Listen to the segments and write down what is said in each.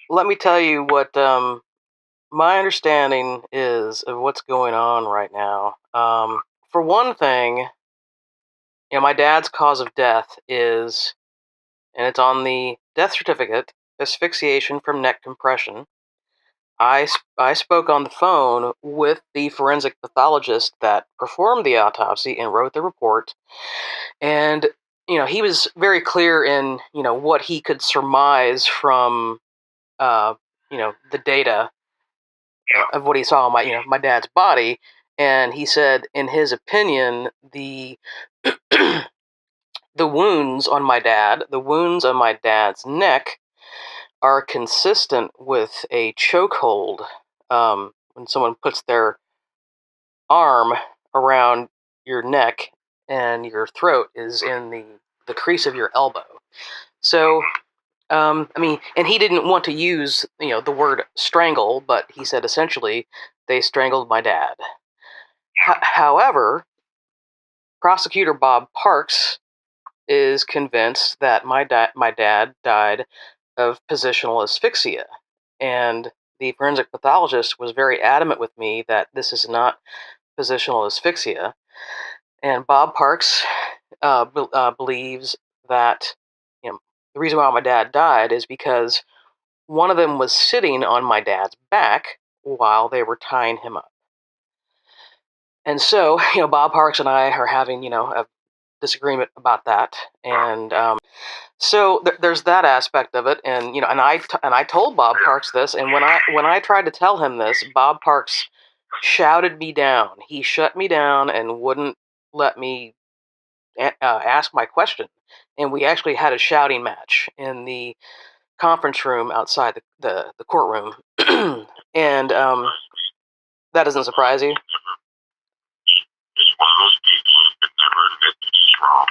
let me tell you what my understanding is of what's going on right now. For one thing, my dad's cause of death is, and it's on the death certificate, asphyxiation from neck compression. I spoke on the phone with the forensic pathologist that performed the autopsy and wrote the report. And, he was very clear in, what he could surmise from, uh, the data of what he saw on my dad's body. And he said, in his opinion, the the wounds on my dad's neck are consistent with a chokehold. When someone puts their arm around your neck and your throat is in the crease of your elbow. So, and he didn't want to use, the word strangle, but he said essentially they strangled my dad. However, prosecutor Bob Parks is convinced that my dad died of positional asphyxia, and the forensic pathologist was very adamant with me that this is not positional asphyxia. And Bob Parks believes that the reason why my dad died is because one of them was sitting on my dad's back while they were tying him up. And so, Bob Parks and I are having, a disagreement about that. And so there's that aspect of it. And, and I told Bob Parks this. And when I tried to tell him this, Bob Parks shouted me down. He shut me down and wouldn't let me ask my question. And we actually had a shouting match in the conference room outside the courtroom. And that doesn't surprise you. Is one of those people who can never admit that he's wrong.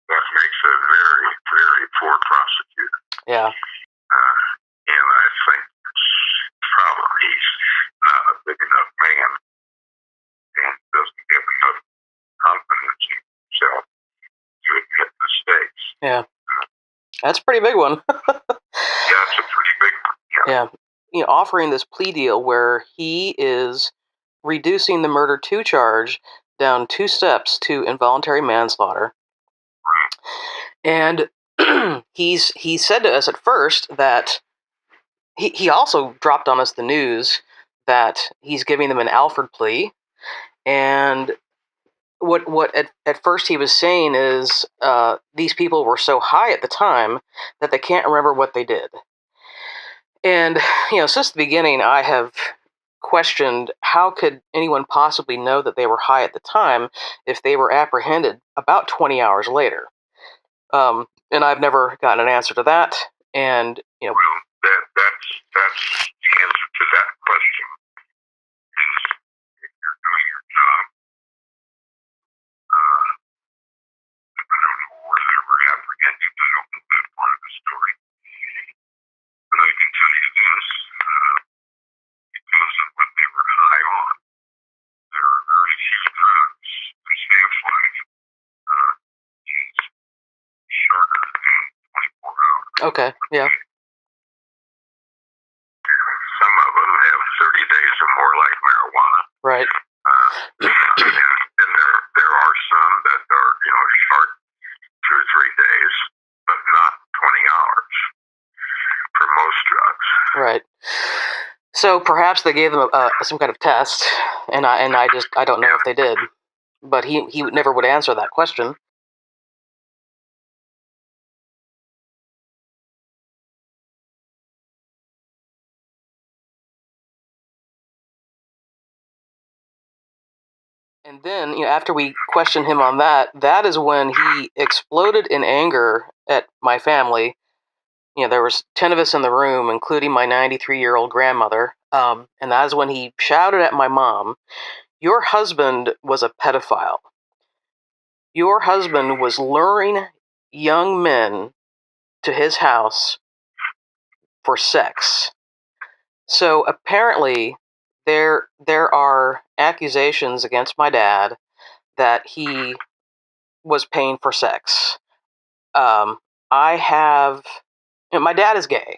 That makes a very, very poor prosecutor. Yeah. And I think the problem he's not a big enough man and doesn't have enough confidence in himself to admit mistakes. Yeah. That's a pretty big one. Yeah, it's a pretty big one. Yeah. Offering this plea deal where he is reducing the murder 2 charge down 2 steps to involuntary manslaughter. And he said to us at first that he also dropped on us the news that he's giving them an Alford plea. And what at first he was saying is these people were so high at the time that they can't remember what they did. And, since the beginning, I have questioned how could anyone possibly know that they were high at the time if they were apprehended about 20 hours later. And I've never gotten an answer to that. And, Well, that's the answer to that question. Is if you're doing your job, I don't know where they were apprehended. I don't know that part of the story. But I can tell you this, because of what they were high on, there are very few drugs whose half-life is shorter than 24 hours. okay, yeah. Some of them have 30 days or more, like marijuana. Right. And there are some that are, short 2 or 3 days, but not 20 hours for most drugs. Right. So perhaps they gave them some kind of test, and I don't know if they did, but he never would answer that question. And then, after we questioned him on that, that is when he exploded in anger at my family. There was 10 of us in the room, including my 93-year-old grandmother. And that is when he shouted at my mom, "Your husband was a pedophile. Your husband was luring young men to his house for sex." So apparently, there are accusations against my dad that he was paying for sex. I have, my dad is gay,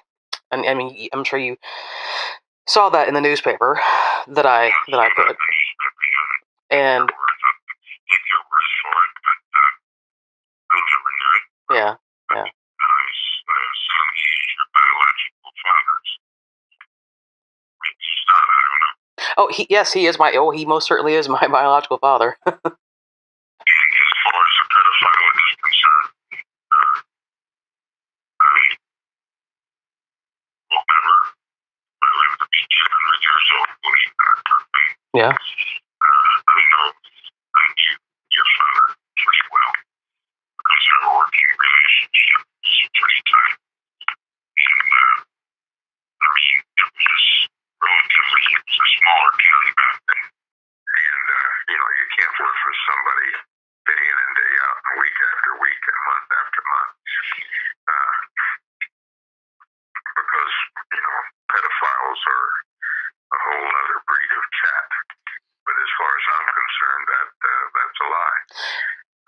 And I mean, I'm sure you saw that in the newspaper that I put. And yeah, yeah. Oh, he is my. Oh, he most certainly is my biological father. As far as a pedophile is concerned, I mean, we'll never live to be 200 years old believe that. Yeah. I know I knew your father pretty well because our working relationship was pretty tight. And I mean, it was a smaller county back then. And, you can't work for somebody day in and day out, and week after week, and month after month. Because, pedophiles are a whole other breed of cat. But as far as I'm concerned, that's a lie.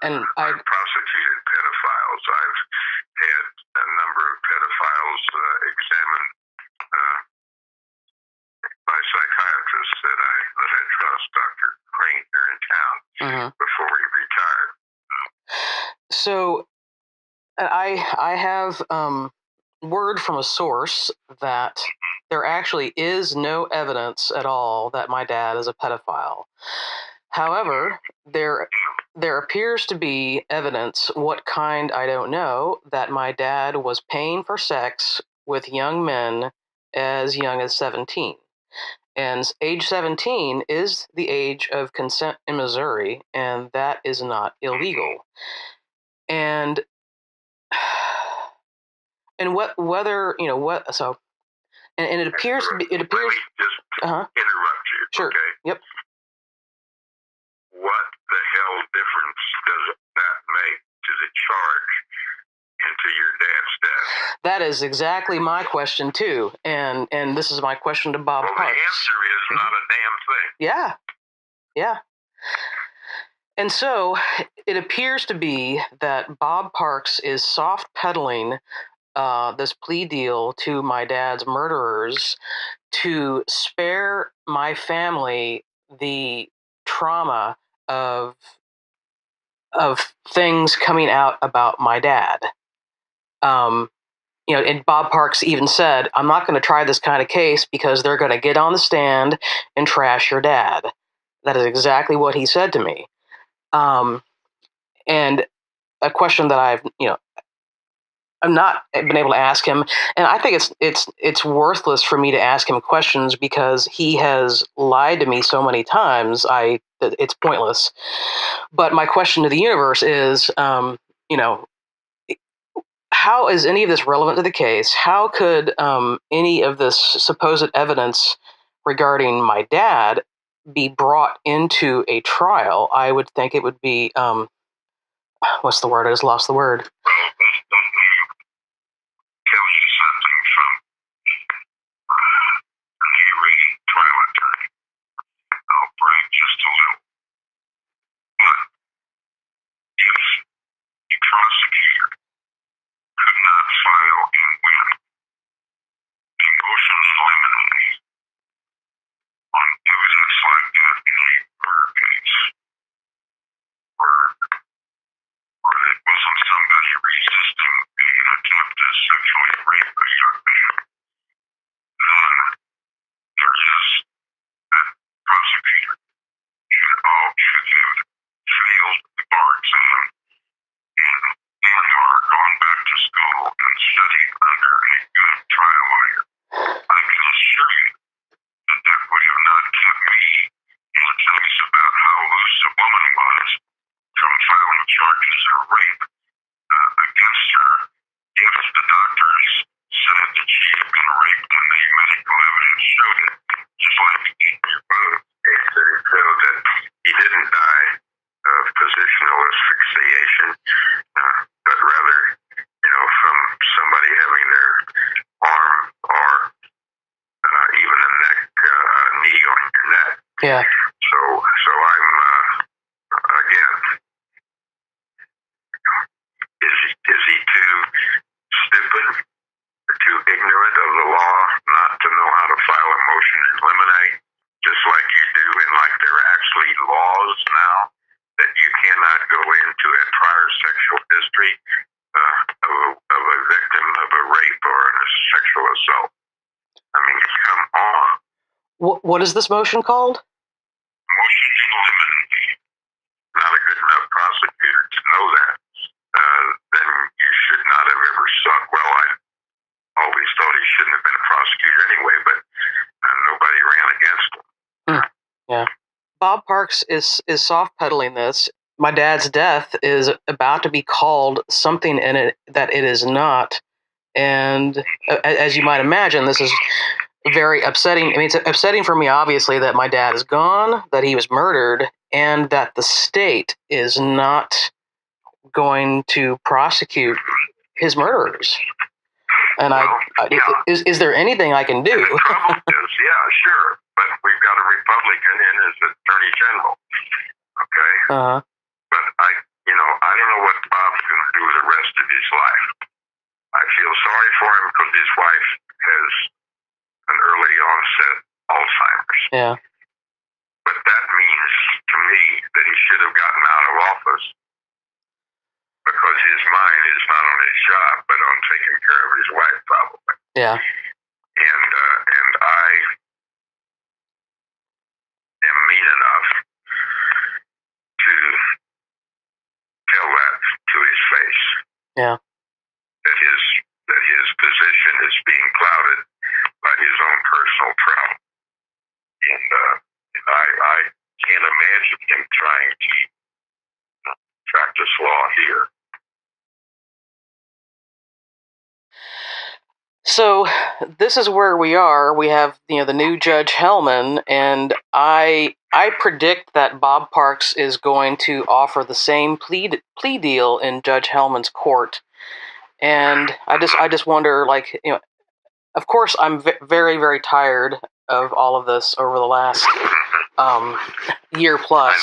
And I've prosecuted pedophiles. I've had a number of pedophiles examined by psychiatrists that I trust, Dr. Crane here in town, before he retired. So, I have word from a source that there actually is no evidence at all that my dad is a pedophile. However, there appears to be evidence, what kind I don't know, that my dad was paying for sex with young men as young as 17. And age 17 is the age of consent in Missouri, and that is not illegal. And whether so, and it appears to be. It appears. Let me just interrupt you. Sure. Okay. Yep. What the hell difference does that make to the charge and to your dad's death? That is exactly my question too, and this is my question to Bob Parks. The answer is not a damn thing. Yeah, yeah. And so it appears to be that Bob Parks is soft pedaling this plea deal to my dad's murderers to spare my family the trauma of things coming out about my dad. And Bob Parks even said, "I'm not going to try this kind of case because they're going to get on the stand and trash your dad." That is exactly what he said to me. And a question that I've not been able to ask him, and I think it's worthless for me to ask him questions because he has lied to me so many times. It's pointless. But my question to the universe is, how is any of this relevant to the case? How could any of this supposed evidence regarding my dad be brought into a trial? I would think it would be what's the word? I just lost the word. Well, let me tell you something from an A-rated trial attorney. I'll brag just a little. But if a prosecutor could not file and win a motion in limine on evidence like that in a murder case, where it wasn't somebody resisting an attempt to sexually rape a young man, then there is that prosecutor should have failed the bar exam and are gone back to school and studied under a good trial lawyer. I can assure you that would have not kept me in things about how loose a woman was from filing charges of rape against her if the doctors said that she had been raped and the medical evidence showed it, just like in your book. It showed that he didn't die of positional asphyxiation, but rather, from somebody having their arm or even a knee on your neck. Yeah. So I'm again. Is he too stupid or too ignorant ignorant of the law not to know how to file a motion in limine, just like you do, and like there are actually laws now that you cannot go into a prior sexual history of a victim of a rape or a sexual assault. I mean, come on. What is this motion called? Motion in limine. Not a good enough prosecutor to know that. Then you should not have ever sought. Well, I always thought he shouldn't have been a prosecutor anyway, but nobody ran against him. Yeah. Bob Parks is soft pedaling this. My dad's death is about to be called something in it that it is not. And as you might imagine, this is very upsetting. I mean, it's upsetting for me, obviously, that my dad is gone, that he was murdered, and that the state is not going to prosecute his murderers. And is there anything I can do? The trouble is, yeah, sure, but we've got a Republican in as Attorney General. Okay. But I don't know what Bob's going to do the rest of his life. I feel sorry for him because his wife has an early onset Alzheimer's. Yeah. But that means to me that he should have gotten out of office because his mind is not on his job, but on taking care of his wife, probably. Yeah. And I am mean enough to tell that to his face. Yeah. That his position is being clouded by his own personal trauma. And I can't imagine him trying to practice law here. So this is where we are. We have the new Judge Hellman, and I predict that Bob Parks is going to offer the same plea deal in Judge Hellman's court. And I just wonder, of course, I'm very, very tired of all of this over the last year plus.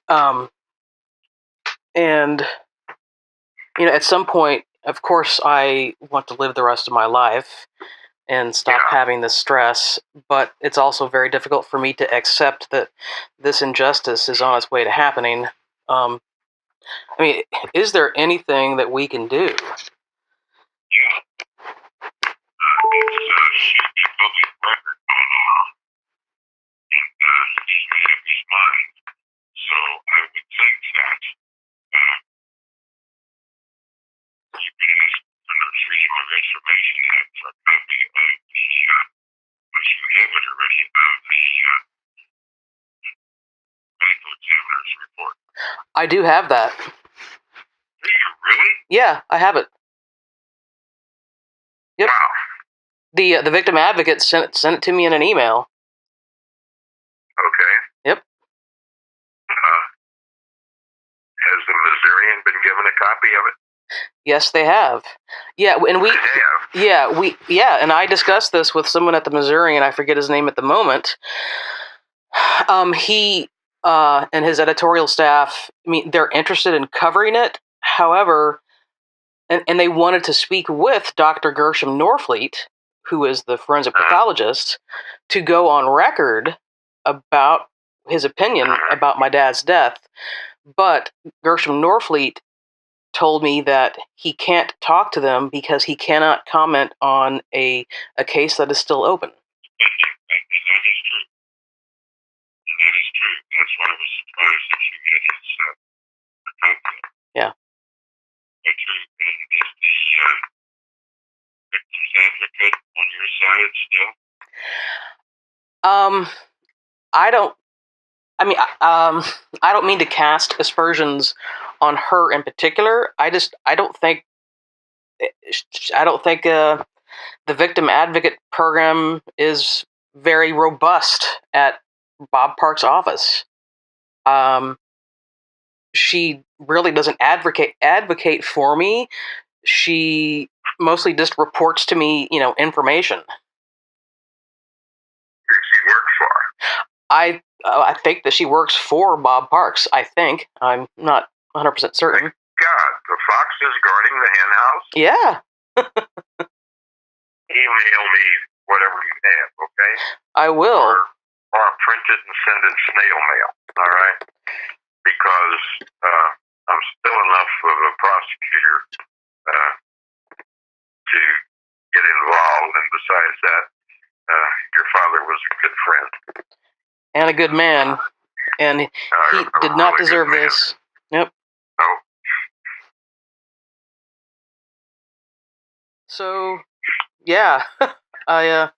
I know. And at some point, of course, I want to live the rest of my life and stop having this stress, but it's also very difficult for me to accept that this injustice is on its way to happening. I mean, is there anything that we can do? Yeah. It should be public record by now. And he's made up his mind. So I would think that you could ask under the Freedom of Information Act for a copy of the, unless you have it already, of the medical examiner's report. I do have that. Do you really? Yeah, I have it. Yep. Wow. The victim advocate sent it to me in an email. Okay. Yep. Has the Missourian been given a copy of it? Yes, they have. Yeah, and and I discussed this with someone at the Missourian. I forget his name at the moment. He and his editorial staff, I mean, they're interested in covering it. However, and they wanted to speak with Dr. Gershom Norfleet, who is the forensic pathologist, to go on record about his opinion about my dad's death. But Gershom Norfleet told me that he can't talk to them because he cannot comment on a case that is still open. And that is true. That is true. That's why I was surprised that you get his copy. Yeah. That's true. And is the victim's advocate on your side still? I don't mean to cast aspersions on her in particular. I don't think the victim advocate program is very robust at Bob Park's office. She really doesn't advocate for me. She mostly just reports to me, information. Who does she work for? I think that she works for Bob Parks. I think. I'm not 100% certain. God, the fox is guarding the hen house? Yeah. email me whatever you have, okay? I will. Or print it and send it snail mail, all right? Because I'm still enough of a prosecutor to get involved, and besides that, your father was a good friend. And a good man. And he did not deserve this. Yep. No. So, yeah, I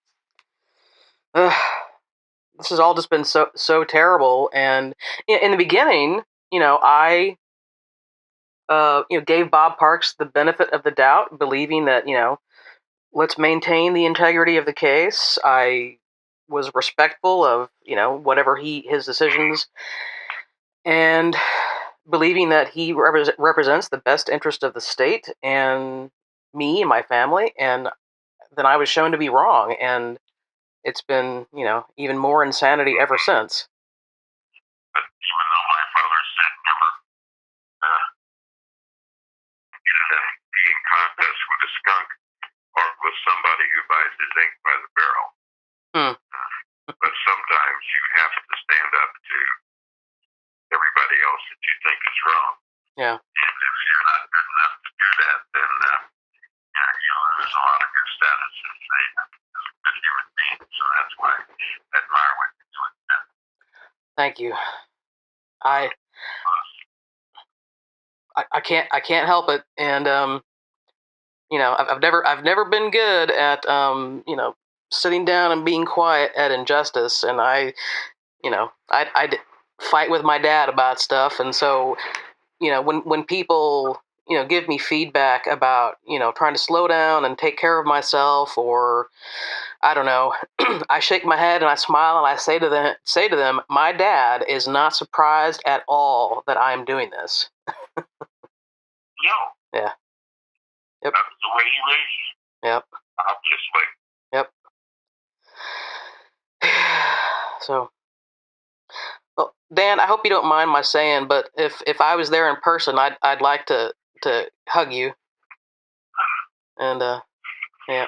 this has all just been so terrible. And in the beginning, I gave Bob Parks the benefit of the doubt, believing that let's maintain the integrity of the case. I was respectful of whatever his decisions, and believing that he represents the best interest of the state and me and my family. And then I was shown to be wrong, and it's been even more insanity ever since. But even though my father said never get in contest with a skunk or with somebody who buys his ink by the barrel. Hmm. But sometimes you have to stand up to everybody else that you think is wrong. Yeah. And if you're not good enough to do that, then you lose a lot of your status as a good human being. So that's why I admire what you're doing. Thank you. I can't help it, and I've never been good at sitting down and being quiet at injustice, and I fight with my dad about stuff, and so when people give me feedback about trying to slow down and take care of myself, or I don't know, I shake my head and I smile and I say to them, my dad is not surprised at all that I am doing this. No. Yeah. Yep. That's the way he raised you. Yep. Obviously. Yep. So, well, Dan, I hope you don't mind my saying, but if I was there in person, I'd like to hug you. And yeah.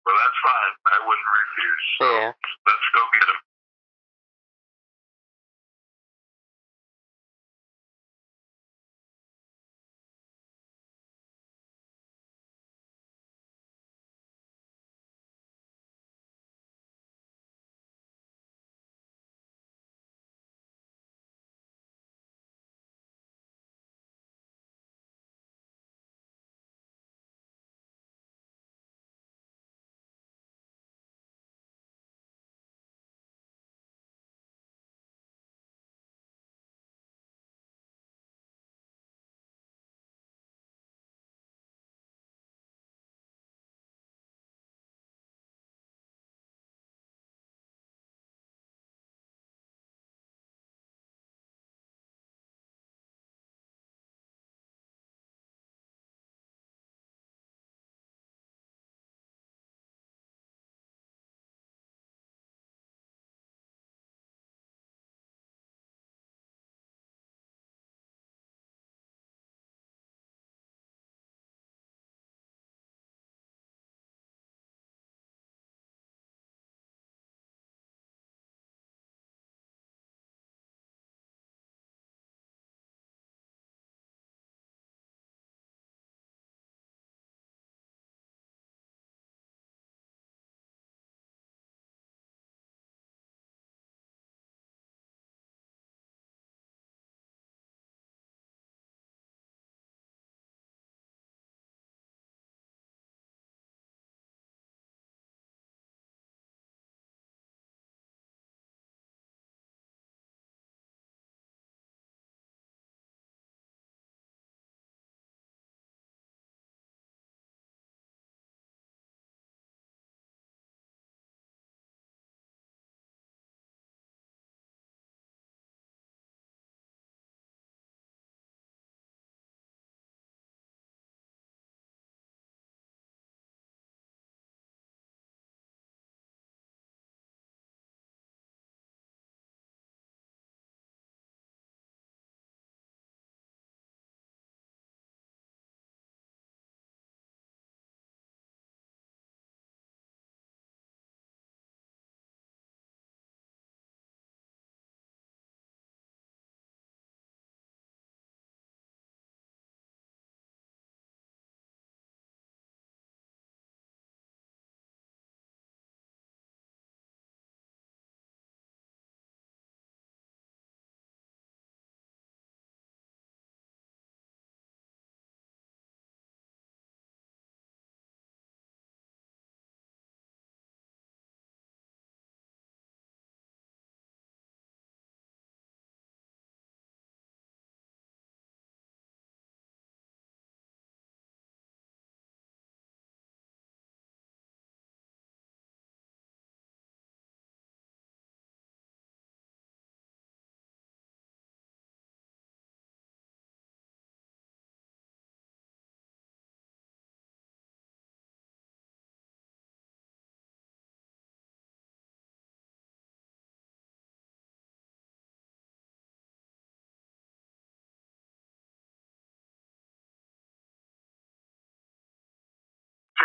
Well, that's fine. I wouldn't refuse. So Yeah. let's go get him.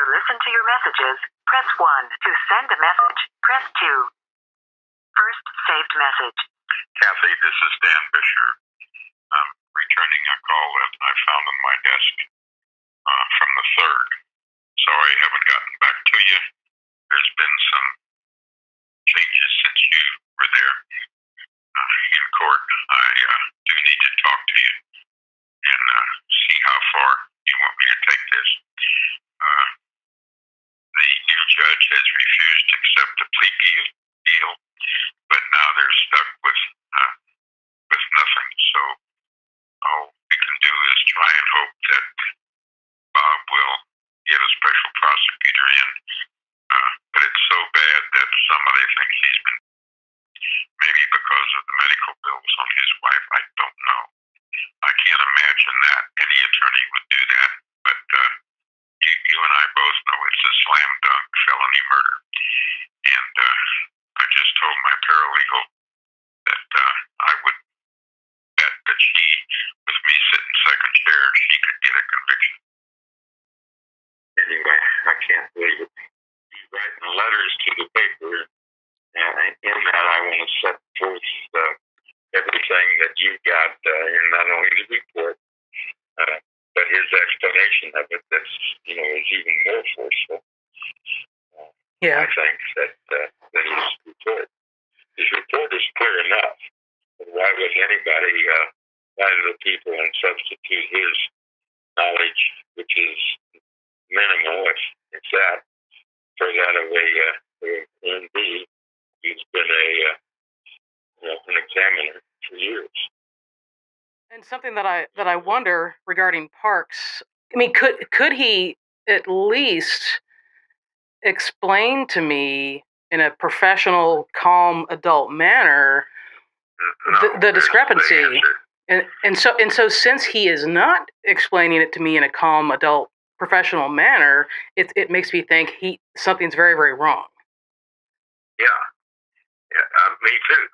listen to your messages, press 1. To send a message, press 2. First saved message. Kathy, this is Dan Bisher. I'm returning a call that I found on my desk from the 3rd. Sorry I haven't gotten back to you. There's been some changes since you were there in court. I do need to talk to you and see how far you want me to take this. The new judge has refused to accept the plea deal, but now they're stuck with nothing. So all we can do is try and hope that Bob will get a special prosecutor in. But it's so bad that somebody thinks he's been, maybe because of the medical bills on his wife. I don't know. I can't imagine that any attorney would do that. But you and I both know it's a slam dunk felony murder. And I just told my paralegal that I would bet that she, with me sitting second chair, she could get a conviction. Anyway, I can't believe it. He's writing letters to the paper, and in that I want to set forth everything that you've got in not only the report, but his explanation of it that's, is even more forceful. Yeah. I think than his report. His report is clear enough. But why would anybody lie to the people and substitute his knowledge, which is minimal, if that, for that of a MD who's been an examiner for years? And something that I wonder regarding Parks, I mean, could he at least explain to me in a professional, calm, adult manner the discrepancy? And so since he is not explaining it to me in a calm, adult, professional manner, it makes me think something's very, very wrong. Yeah, me too.